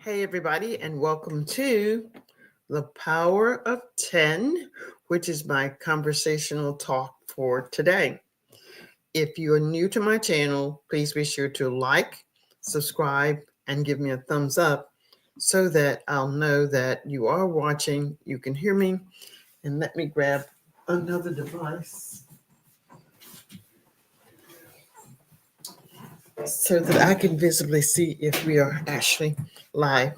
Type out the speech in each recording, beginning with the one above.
Hey, everybody, and welcome to The Power of 10, which is my conversational talk for today. If you are new to my channel, please be sure to like, subscribe, and give me a thumbs up so that I'll know that you are watching, you can hear me, and let me grab another device so that I can visibly see if we are actually live.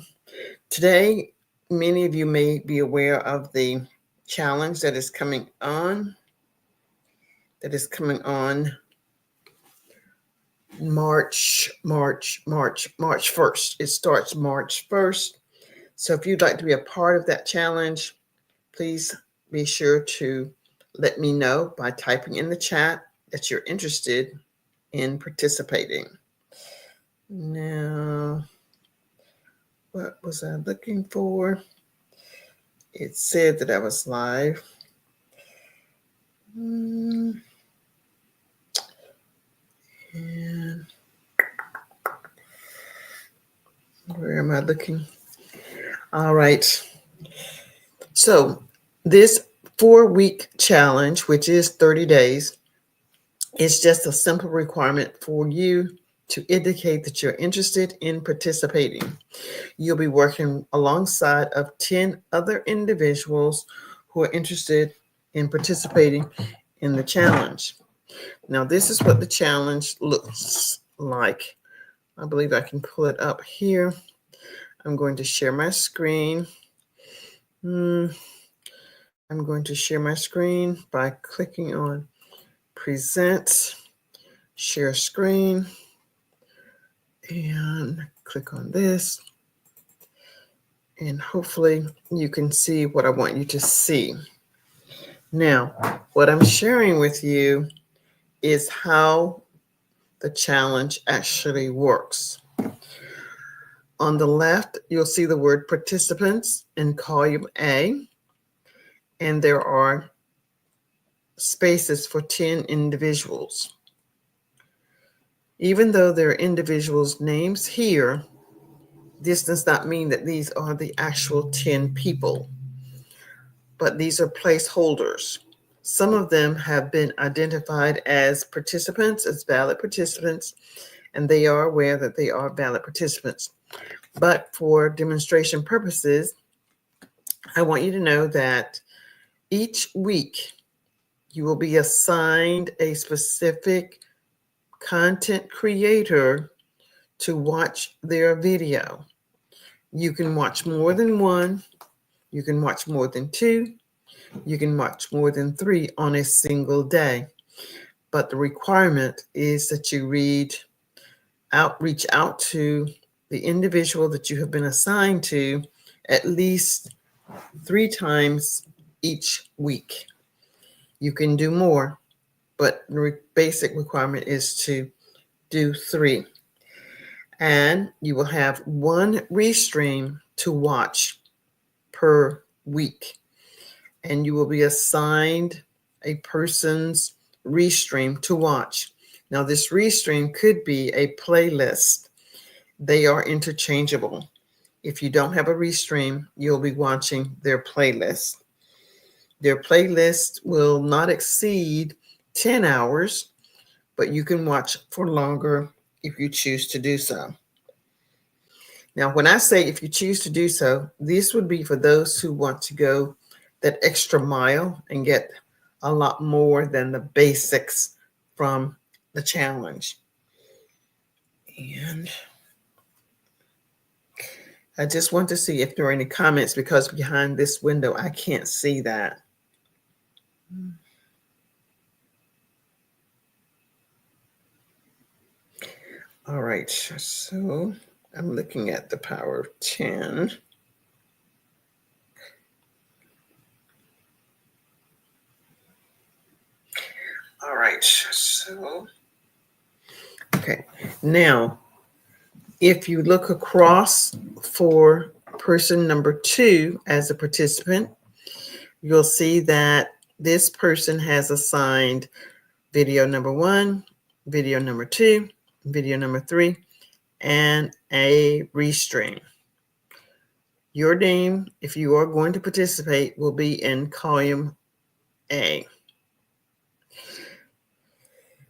Today, many of you may be aware of the challenge that is coming on, March 1st. It starts March 1st. So if you'd like to be a part of that challenge, please be sure to let me know by typing in the chat that you're interested in participating. Now, what was I looking for? It said that I was live. And where am I looking? All right. So this 4-week challenge, which is 30 days, is just a simple requirement for you to indicate that you're interested in participating. You'll be working alongside of 10 other individuals who are interested in participating in the challenge. Now, this is what the challenge looks like. I believe I can pull it up here. I'm going to share my screen. I'm going to share my screen by clicking on Present, Share Screen, and click on this. And hopefully you can see what I want you to see. Now, what I'm sharing with you is how the challenge actually works. On the left, you'll see the word participants in column A, and there are spaces for 10 individuals. Even though there are individuals' names here, this does not mean that these are the actual 10 people, but these are placeholders. Some of them have been identified as participants, as valid participants, and they are aware that they are valid participants. But for demonstration purposes, I want you to know that each week you will be assigned a specific content creator to watch their video. You can watch more than one, you can watch more than two, you can watch more than three on a single day. But the requirement is that you reach out to the individual that you have been assigned to at least 3 times each week. You can do more, but the basic requirement is to do 3. And you will have 1 restream to watch per week. And you will be assigned a person's restream to watch. Now, this restream could be a playlist. They are interchangeable. If you don't have a restream, you'll be watching their playlist. Their playlist will not exceed 10 hours, but you can watch for longer if you choose to do so. Now, when I say if you choose to do so, this would be for those who want to go that extra mile and get a lot more than the basics from the challenge. And I just want to see if there are any comments, because behind this window, I can't see that. All right, so I'm looking at the power of 10. All right, so, okay. Now, if you look across for person number 2 as a participant, you'll see that this person has assigned video number 1, video number 2, video number 3, and a restream. Your name, if you are going to participate, will be in column A.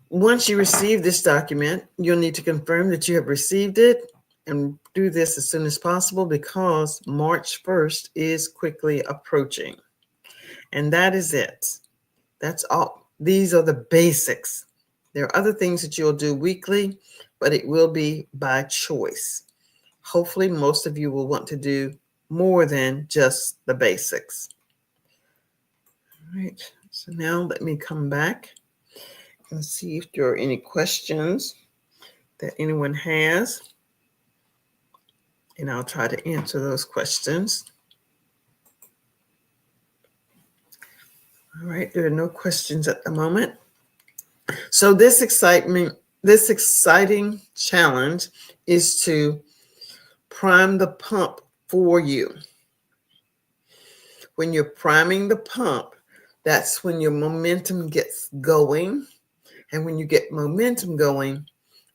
Once you receive this document, you'll need to confirm that you have received it and do this as soon as possible because March 1st is quickly approaching. And that is it. That's all. These are the basics. There are other things that you'll do weekly, but it will be by choice. Hopefully, most of you will want to do more than just the basics. All right, so now let me come back and see if there are any questions that anyone has. And I'll try to answer those questions. All right, there are no questions at the moment. So this exciting challenge is to prime the pump for you. When you're priming the pump, that's when your momentum gets going. And when you get momentum going,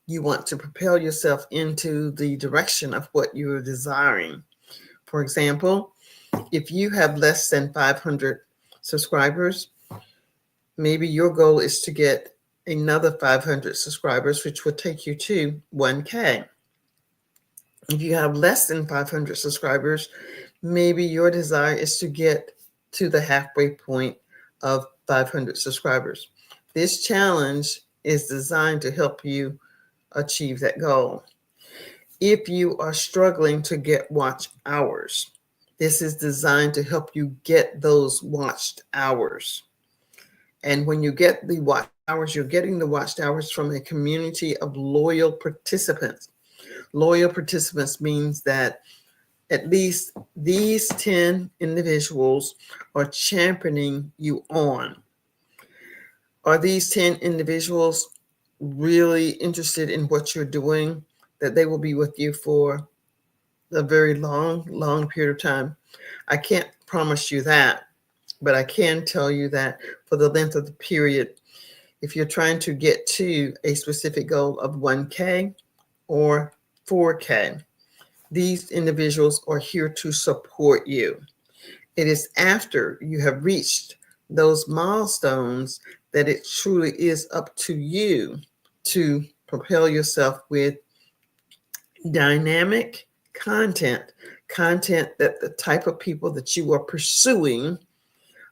you want to propel yourself into the direction of what you're desiring. For example, if you have less than 500 subscribers, maybe your goal is to get another 500 subscribers, which will take you to 1K. If you have less than 500 subscribers, maybe your desire is to get to the halfway point of 500 subscribers. This challenge is designed to help you achieve that goal. If you are struggling to get watch hours, this is designed to help you get those watched hours. And when you get the watch hours, you're getting the watched hours from a community of loyal participants. Loyal participants means that at least these 10 individuals are championing you on. Are these 10 individuals really interested in what you're doing, that they will be with you for a very long period of time? I can't promise you that, but I can tell you that for the length of the period, if you're trying to get to a specific goal of 1K or 4K, these individuals are here to support you. It is after you have reached those milestones that it truly is up to you to propel yourself with dynamic content that the type of people that you are pursuing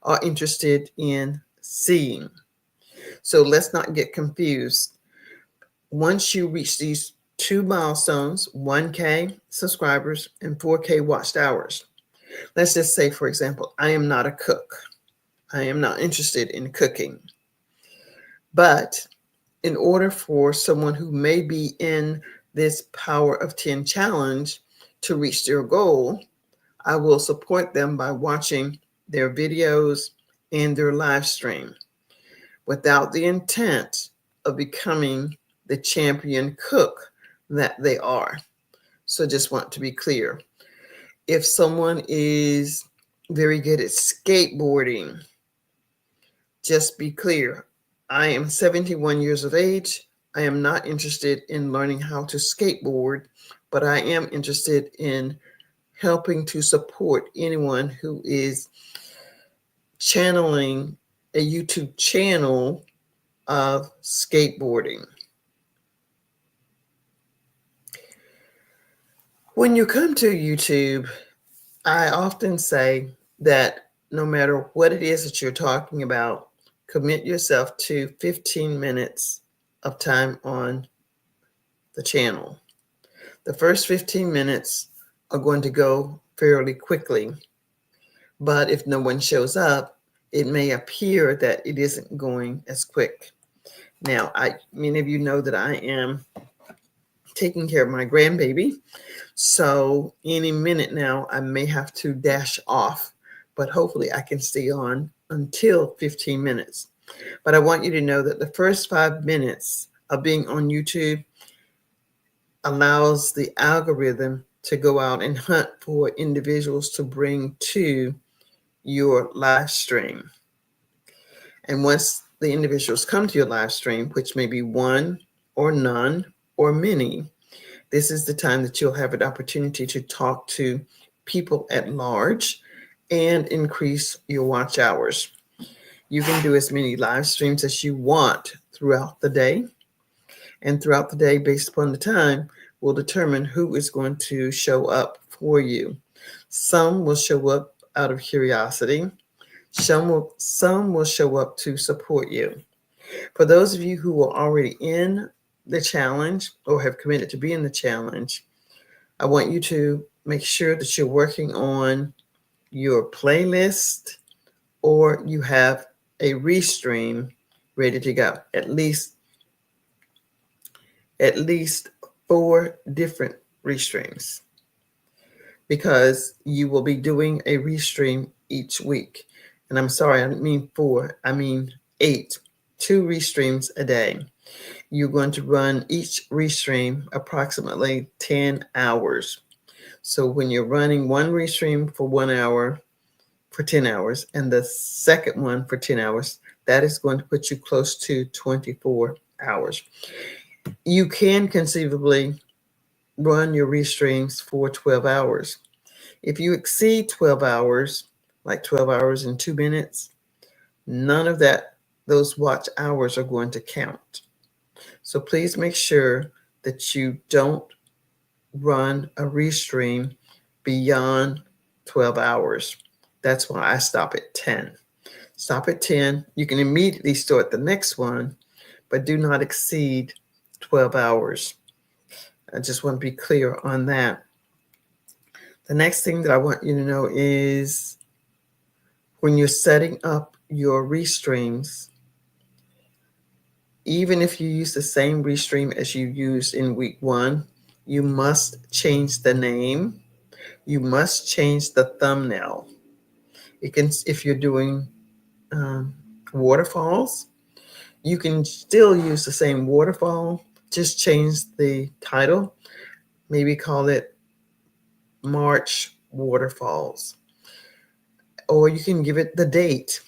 are interested in seeing. So let's not get confused. Once you reach these two milestones, 1K subscribers and 4K watched hours, let's just say, for example, I am not a cook. I am not interested in cooking. But in order for someone who may be in this Power of 10 challenge to reach their goal, I will support them by watching their videos and their live stream without the intent of becoming the champion cook that they are. So just want to be clear. If someone is very good at skateboarding, just be clear. I am 71 years of age. I am not interested in learning how to skateboard, but I am interested in helping to support anyone who is channeling a YouTube channel of skateboarding. When you come to YouTube, I often say that no matter what it is that you're talking about, commit yourself to 15 minutes of time on the channel. The first 15 minutes are going to go fairly quickly, but if no one shows up, it may appear that it isn't going as quick. Now, many of you know that I am taking care of my grandbaby, so any minute now I may have to dash off, but hopefully I can stay on until 15 minutes. But I want you to know that the first 5 minutes of being on YouTube allows the algorithm to go out and hunt for individuals to bring to your live stream. And once the individuals come to your live stream, which may be one or none or many, this is the time that you'll have an opportunity to talk to people at large and increase your watch hours. You can do as many live streams as you want throughout the day. And throughout the day, based upon the time, will determine who is going to show up for you. Some will show up out of curiosity. Some will show up to support you. For those of you who are already in the challenge or have committed to be in the challenge, I want you to make sure that you're working on your playlist or you have a restream ready to go. At least 4 different restreams, because you will be doing a restream each week. And I'm sorry, I didn't mean 4, I mean 8. 2 restreams a day. You're going to run each restream approximately 10 hours. So when you're running one restream for 1 hour for 10 hours and the second one for 10 hours, that is going to put you close to 24 hours. You can conceivably run your restreams for 12 hours. If you exceed 12 hours, like 12 hours and 2 minutes, none of those watch hours are going to count. So please make sure that you don't run a restream beyond 12 hours. That's why I stop at 10. Stop at 10. You can immediately start the next one, but do not exceed 12 hours. I just want to be clear on that. The next thing that I want you to know is when you're setting up your restreams, even if you use the same restream as you used in week 1, you must change the name. You must change the thumbnail. If you're doing waterfalls, you can still use the same waterfall, just change the title. Maybe call it March Waterfalls. Or you can give it the date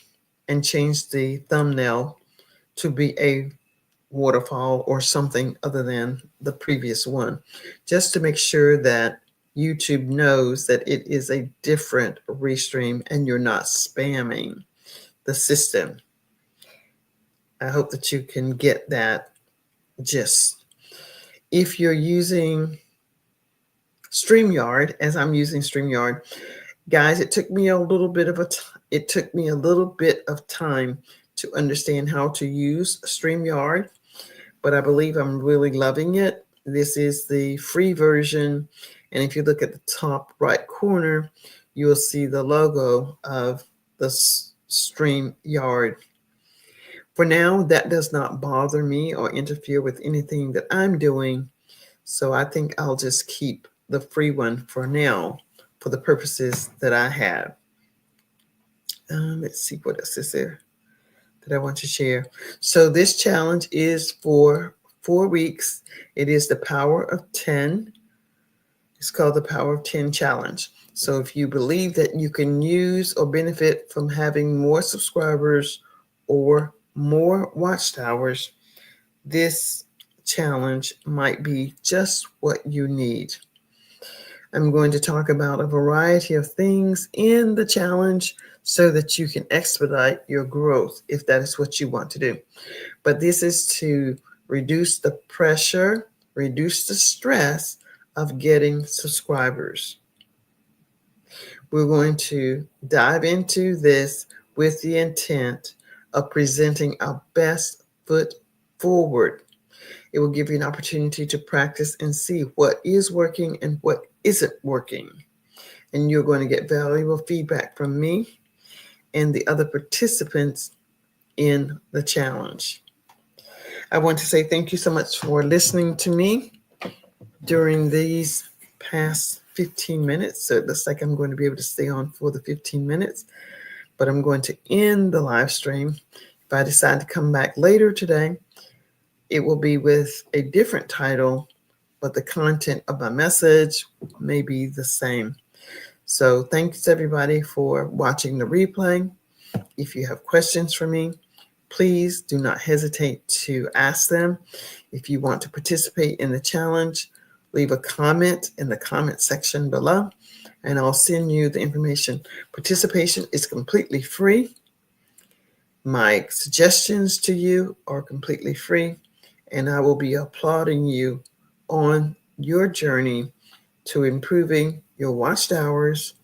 and change the thumbnail to be a waterfall or something other than the previous one, just to make sure that YouTube knows that it is a different restream and you're not spamming the system. I hope that you can get that gist. If you're using StreamYard, as I'm using StreamYard, guys, it took me a little bit of time to understand how to use StreamYard, but I believe I'm really loving it. This is the free version, and if you look at the top right corner, you will see the logo of the StreamYard. For now, that does not bother me or interfere with anything that I'm doing, so I think I'll just keep the free one for now for the purposes that I have. Let's see what else is there that I want to share. So this challenge is for 4 weeks. It is the Power of 10. It's called the Power of 10 Challenge. So if you believe that you can use or benefit from having more subscribers or more watch hours, this challenge might be just what you need. I'm going to talk about a variety of things in the challenge so that you can expedite your growth if that is what you want to do. But this is to reduce the pressure, reduce the stress of getting subscribers. We're going to dive into this with the intent of presenting our best foot forward. It will give you an opportunity to practice and see what is working and what isn't working. And you're going to get valuable feedback from me and the other participants in the challenge. I want to say thank you so much for listening to me during these past 15 minutes. So it looks like I'm going to be able to stay on for the 15 minutes, but I'm going to end the live stream. If I decide to come back later today, it will be with a different title, but the content of my message may be the same. So thanks everybody for watching the replay. If you have questions for me, please do not hesitate to ask them. If you want to participate in the challenge, leave a comment in the comment section below, and I'll send you the information. Participation is completely free. My suggestions to you are completely free, and I will be applauding you on your journey to improving your watched hours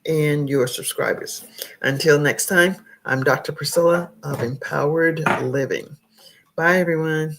and your subscribers. Until next time, I'm Dr. Priscilla of Empowered Living. Bye, everyone.